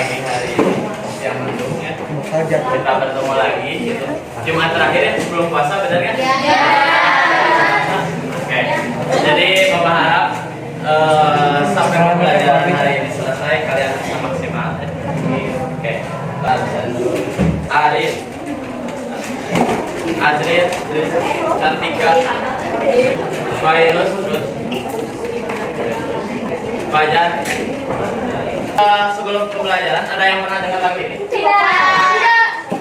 pagi hari ini yang mendung ya. Kita bertemu lagi gitu. Jumat terakhir ya sebelum puasa, benar kan? Iya. Oke. Jadi Bapak harap sampai pembelajaran hari ini selesai kalian bisa maksimal. Oke. Arif, Adrian, Cantika, Fairuz, Fajar. Sebelum pembelajaran ada yang pernah dengar lagu ini? Tidak.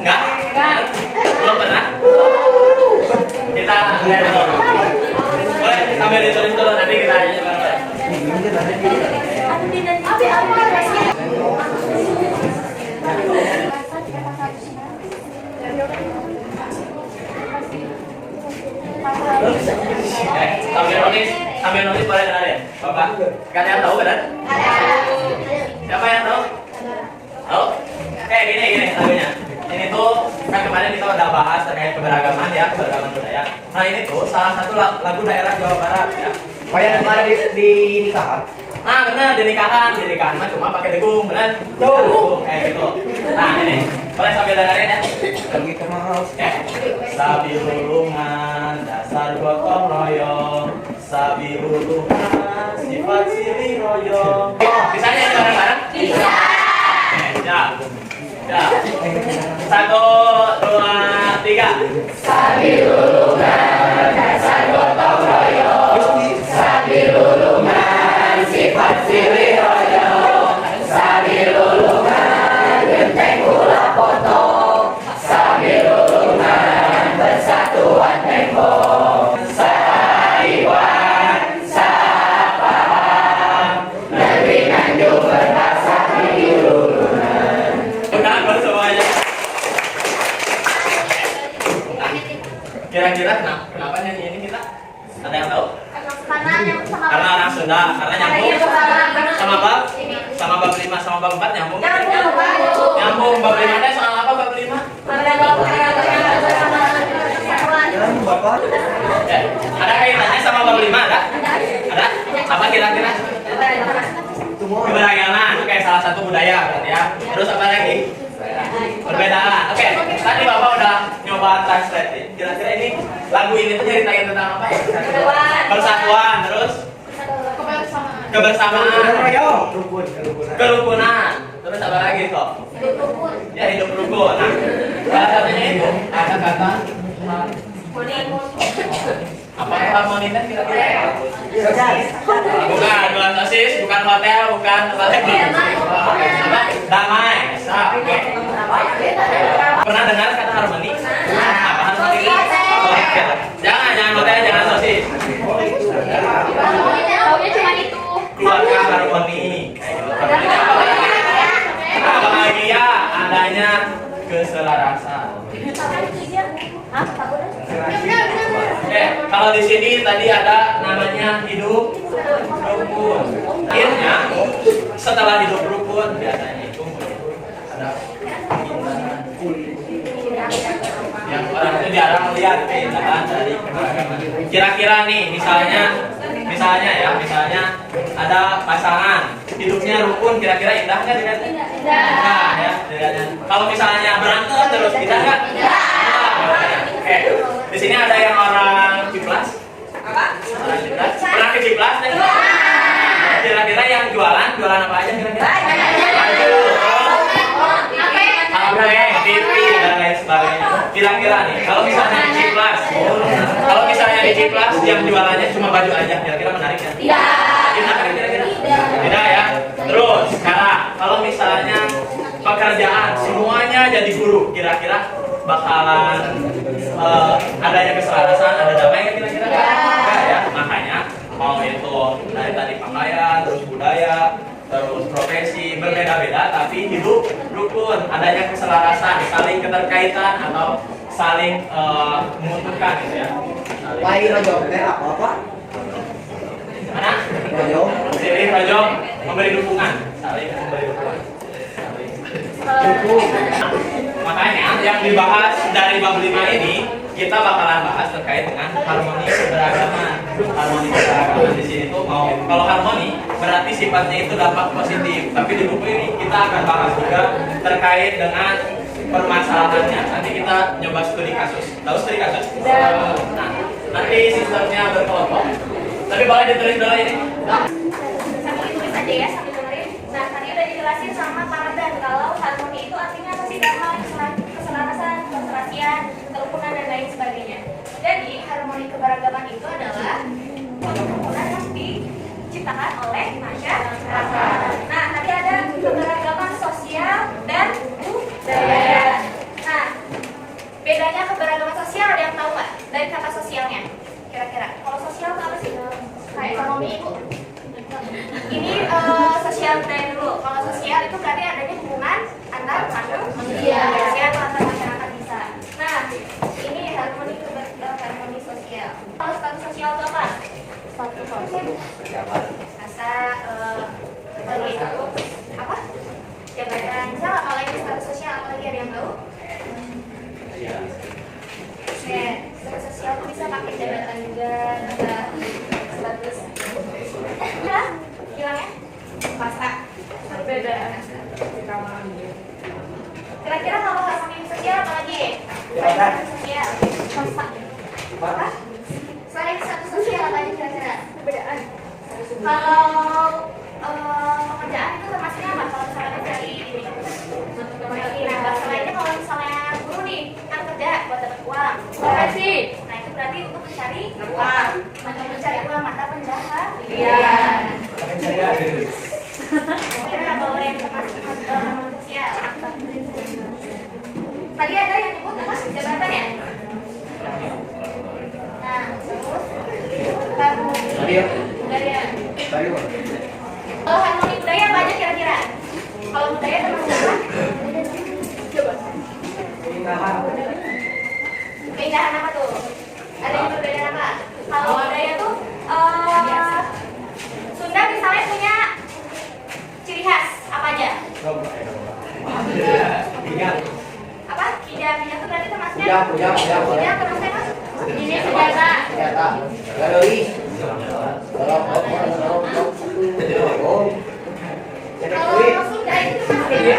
Enggak? Belum pernah? Kita lihat dulu. Boleh sambil ditulis dulu, nanti kita aja bareng-bareng. Sambil nulis boleh dengar ya, Bapak. Kalian tahu kan? Siapa yang tahu? Tahu? Kayak gini lagunya. Ini tuh kan kemarin kita udah bahas terkait keberagaman ya, keberagaman budaya. Nah ini tuh salah satu lagu daerah Jawa Barat ya. Kayak kemarin di nikahan. Nah benar di nikahan mah cuma pakai degung, benar? Tuh kayak gitu. Nah ini boleh sambil dengerin ya. Lagi kemahal. Sabi ulungan dasar gotong royong, sabi ulungan sifat silih royong. Bisa nyanyi bareng-bareng? Bisa. Ya. 1, 2, 3. Sabi lulungan dasar gotong royong, sabi lulungan sifat silih royong, sabi lulungan genteng kula potong, sabi lulungan persatuan tembok, saiwan sapaham, negeri Nganjuk berkasa di lulungan. Udah semuanya. Kira-kira kenapa nyanyi ini kita? Ada yang tahu? Karena orang Sunda, karena nyambung sama bab 5 sama bab 4 nyambung. Nyambung bab 5 nya soal apa bab 5? Ada kaitannya sama bab 5 ada? Ada? Apa kira-kira? Keberagaman, oke, salah satu budaya berarti ya. Terus apa lagi? Perbedaan. Oke, tadi Bapak udah nyoba translate. Kira-kira ini lagu ini tuh nyeritain tentang apa ya? Persatuan, terus kebersamaan, kerukunan. Terus apa lagi kok? Ya, hidup rukun. Nah, salah satunya itu ada kata apa harmonitas kira-kira? Bukan sosis, bukan hotel, bukan apa lagi? Damai. Oke. Pernah dengar kata harmoni? Apa harmoni? Jangan hotel, jangan sosis. Keluarga harmoni. Bahagia, adanya keselarasan. Kalau di sini tadi ada namanya hidup rukun. Akhirnya setelah hidup rukun biasanya itu ada yang orang itu jarang melihat keindahan dari keberagaman. Kira-kira nih misalnya ada pasangan hidupnya rukun, kira-kira indah nggak dilihatnya? Indah ya dilihatnya. Kalau misalnya berantem terus indah nggak? Oke, di sini ada yang orang Ciplas. Apa? Orang Ciplas. Pernah ke Ciplas deh? Kira-kira yang jualan apa aja kira-kira? Baju, HP, TV dan lain sebagainya. Kira-kira nih, kalau misalnya di Ciplas yang jualannya cuma baju aja, kira-kira menarik ya? Tidak kira-kira? Tidak ya. Terus sekarang kalau misalnya pekerjaan semuanya jadi guru, kira-kira bakalan adanya keselarasan, ada damai nggak kira-kira? Enggak ya. Makanya mau itu dari tadi pakaian, terus budaya, terus profesi berbeda-beda, tapi hidup rukun, adanya keselarasan, saling keterkaitan atau saling menguntungkan gitu ya. Lain rojong teh apa? Mana? Rojong. Silih rojong memberi dukungan, saling memberi dukungan. Makanya yang dibahas dari bab 5 ini kita bakalan bahas terkait dengan harmoni keberagaman. Harmoni keberagaman di sini tuh mau kalau harmoni berarti sifatnya itu dampak positif, tapi di buku ini kita kita akan bahas juga terkait dengan permasalahannya. Nanti kita nyoba studi kasus. Tahu studi kasus? Nah, nanti sistemnya berkelompok. Tapi boleh ditulis dulu ini. Sambil ditulis aja ya, sambil dengerin. Nah, tadi udah dijelasin sama Pak Radan kalau harmoni itu artinya apa sih? Damai, keselarasan, keserasian, kerukunan dan lain sebagainya. Jadi harmoni keberagaman itu adalah komponen yang diciptakan oleh masyarakat. Nah, tadi ada keberagaman sosial dan budaya. Nah, bedanya keberagaman sosial ada yang tahu nggak dari kata sosialnya? Kira-kira kalau sosial itu apa sih? Kayak ekonomi ibu. Ini sosial budaya dulu. Kalau sosial itu berarti adanya hubungan antar manusia atau antar masyarakat bisa. Nah, ini harmoni harmoni sosial. Kalau status sosial itu apa? Status sosial. Rasa apa? Jabatan. Misal kalau ini status sosial apalagi ada yang tahu? Status sosial itu bisa pakai jabatan juga, bisa status. Udah, hilang ya? Pasta. Berbeda. Kira-kira kalau harmoni sosial apa lagi? Jabatan. Sosial. Pasta. Apa? Selain status sosial apa aja kira-kira? Perbedaan. Kalau pekerjaan itu termasuknya apa? Kalau misalnya dari ini. Nah, selainnya kalau misalnya guru nih kan kerja buat dapat uang. Profesi. Nah, itu berarti untuk mencari uang. Untuk mencari uang mata penjahat. Iya. Kira kalau yang termasuk harmoni sosial. Tadi ada yang nyebut apa? Jabatan ya? Nah, terus harmoni budaya. Kalau harmoni budaya apa aja kira-kira? Kalau budaya termasuk apa? Coba. Keindahan apa tuh? Ada yang berbeda apa? Kalau budaya tuh Sunda misalnya punya ciri khas apa aja? Apa? Kijang tuh berarti termasuknya? Kijang termasuknya mas? Ini senjata. Galeri. Kalau Sunda itu termasuknya?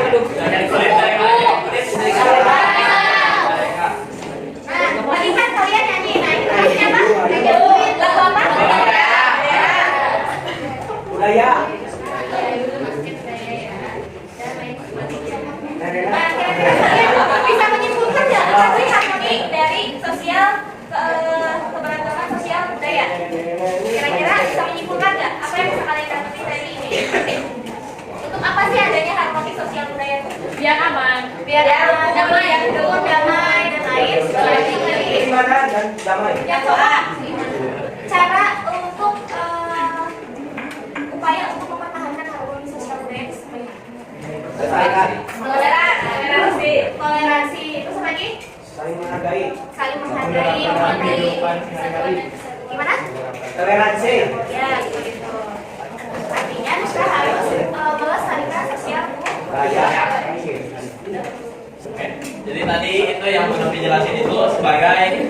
Nah, tadi kan kalian nyanyi, nah itu maksudnya apa? Lagu apa? Budaya. Nah, kira-kira kalian bisa menyimpulkan nggak apa sih harmoni dari sosial keberagaman sosial budaya? Kira-kira bisa menyimpulkan nggak apa yang bisa kalian dapetin dari ini? Untuk apa sih adanya harmoni sosial budaya itu? Biar aman, biar damai, damai dan lain sebagainya. Gimana dan damai. Yang kedua, cara untuk upaya untuk mempertahankan harmoni sosial budaya itu seperti apa? Toleransi. Terus apa lagi? Saling menghargai. Gimana? Toleransi. Ya, seperti itu. Artinya kita harus melestarikan sosial budaya. Oke. Jadi tadi itu yang udah dijelasin itu sebagai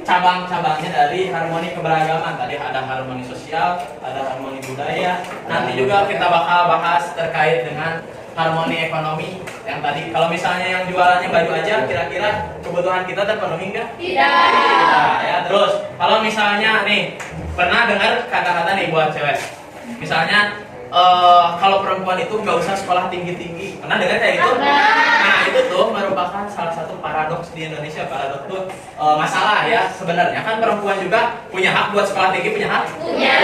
cabang-cabangnya dari harmoni keberagaman. Tadi ada harmoni sosial, ada harmoni budaya. Nanti juga kita bakal bahas terkait dengan harmoni ekonomi. Yang tadi kalau misalnya yang jualannya baju aja, kira-kira kebutuhan kita terpenuhi enggak? Tidak. Ya, terus kalau misalnya nih pernah dengar kata-kata nih buat cewek. Misalnya kalau perempuan itu nggak usah sekolah tinggi-tinggi. Pernah dengar kayak gitu? Nah, itu tuh merupakan salah satu paradoks di Indonesia. Paradoks tuh masalah ya sebenarnya. Kan perempuan juga punya hak buat sekolah tinggi, punya hak? Punya.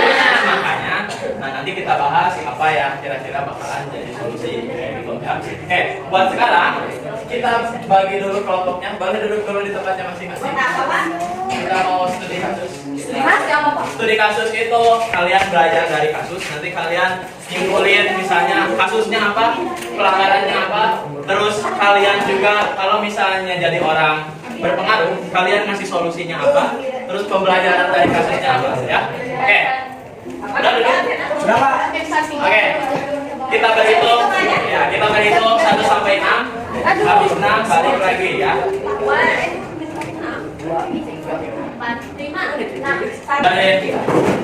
Makanya, nah nanti kita bahas apa ya kira-kira bakalan jadi solusi kayak gitu ya. Oke, buat sekarang kita bagi dulu kelompoknya. Boleh duduk dulu di tempatnya masing-masing. Kita mau studi kasus. Studi kasus itu kalian belajar dari kasus. Nanti kalian nyimpulin misalnya kasusnya apa, pelanggarannya apa. Terus kalian juga kalau misalnya jadi orang berpengaruh, kalian ngasih solusinya apa. Terus pembelajaran dari kasusnya apa ya. Oke. Udah duduk? Sudah Pak. Oke. Kita berhitung ya, kita berhitung 1 sampai 6. Habis 6 balik lagi ya.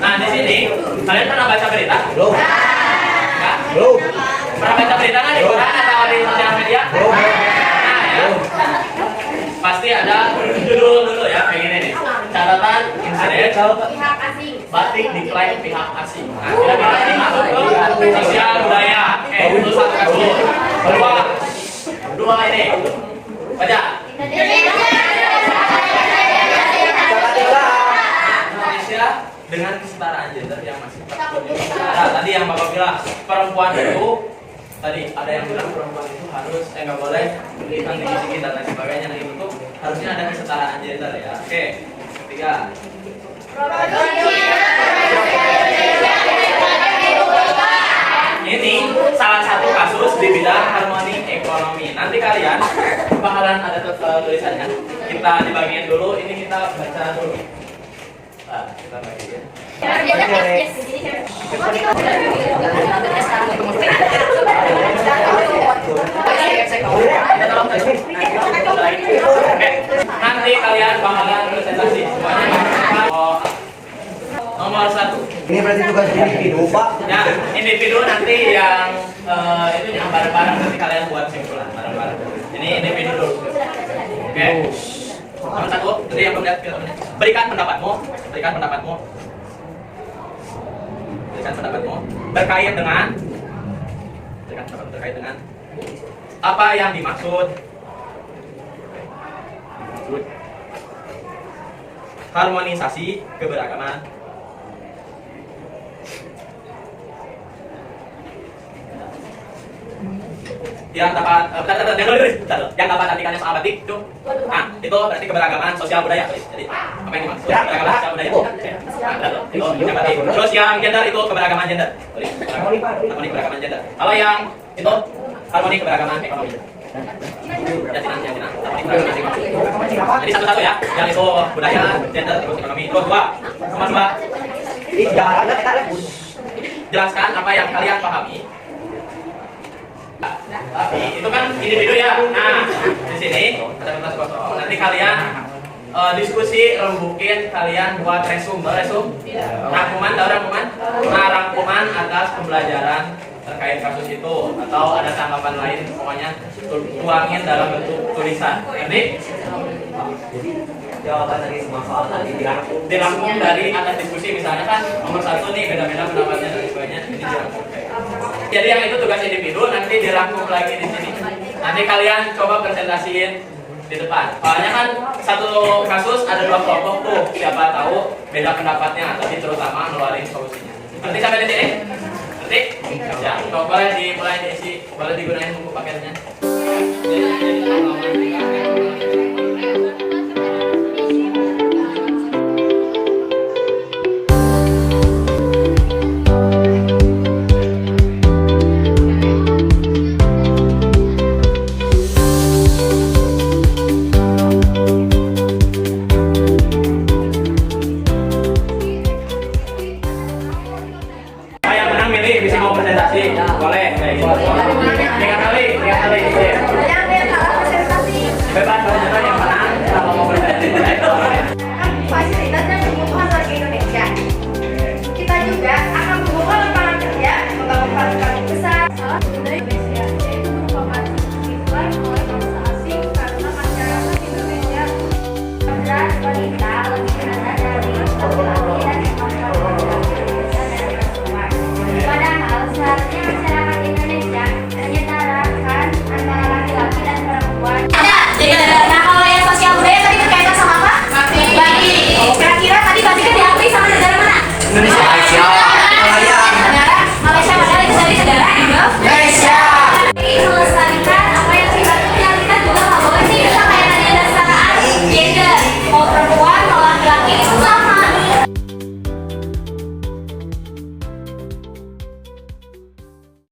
Nah di sini kalian pernah baca berita? Belum. Enggak? Belum. Pernah baca berita nggak di koran? presiden, Pihak asing. batik diklaim pihak asing. Nah, kira-kira ini masuk ke sosial budaya. Itu satu kasus. Kedua ini, baca. Indonesia dengan kesetaraan gender yang masih. Nah, tadi yang Bapak bilang perempuan itu tadi ada yang bilang perempuan itu harus nggak boleh melihat tinggi dan lain sebagainya. Nah itu tuh harusnya ada kesetaraan gender ya. Oke, ketiga. Ini salah satu kasus di bidang harmoni ekonomi. Nanti kalian bakalan ada tulisannya. Kita dibagiin dulu. Ini kita baca dulu. Nah, kita bagiin. Nanti kalian bakalan presentasi semuanya. Nomor 1. Ini berarti tugas individu, Pak. Ya, individu nanti yang itu yang bareng-bareng nanti kalian buat simpulan bareng-bareng. Ini individu dulu. Oke. Nomor 1, jadi yang belum lihat filmnya. Berikan pendapatmu terkait dengan apa yang dimaksud harmonisasi keberagaman yang dapat artikannya soal batik itu. Nah, itu berarti keberagaman sosial budaya. Jadi apa yang dimaksud keberagaman sosial budaya? Itu yang batik. Terus yang gender itu keberagaman gender. Harmoni keberagaman gender. Kalau yang itu harmoni keberagaman ekonomi. Jadi satu-satu ya. Yang itu budaya, gender, terus ekonomi. Terus nomor 2. Jelaskan apa yang kalian pahami. Itu kan individu ya. Nah, di sini ada kertas kosong. Nanti kalian diskusi, rembukin, kalian buat rangkuman, tahu rangkuman? Nah, rangkuman atas pembelajaran terkait kasus itu atau ada tanggapan lain, pokoknya tuangin dalam bentuk tulisan. Nanti Jawaban dari semua soal tadi dirangkum dari atas diskusi, misalnya kan nomor 1 nih beda-beda pendapatnya dan sebagainya, ini dirangkum. Jadi yang itu tugas individu, nanti dirangkum lagi di sini. Nanti kalian coba presentasiin di depan. Soalnya kan satu kasus ada 2 kelompok tuh, siapa tahu beda pendapatnya, tapi terutama ngeluarin solusinya. Nanti sampai di sini. Nanti, ya, boleh dimulai diisi, boleh digunakan buku paketnya.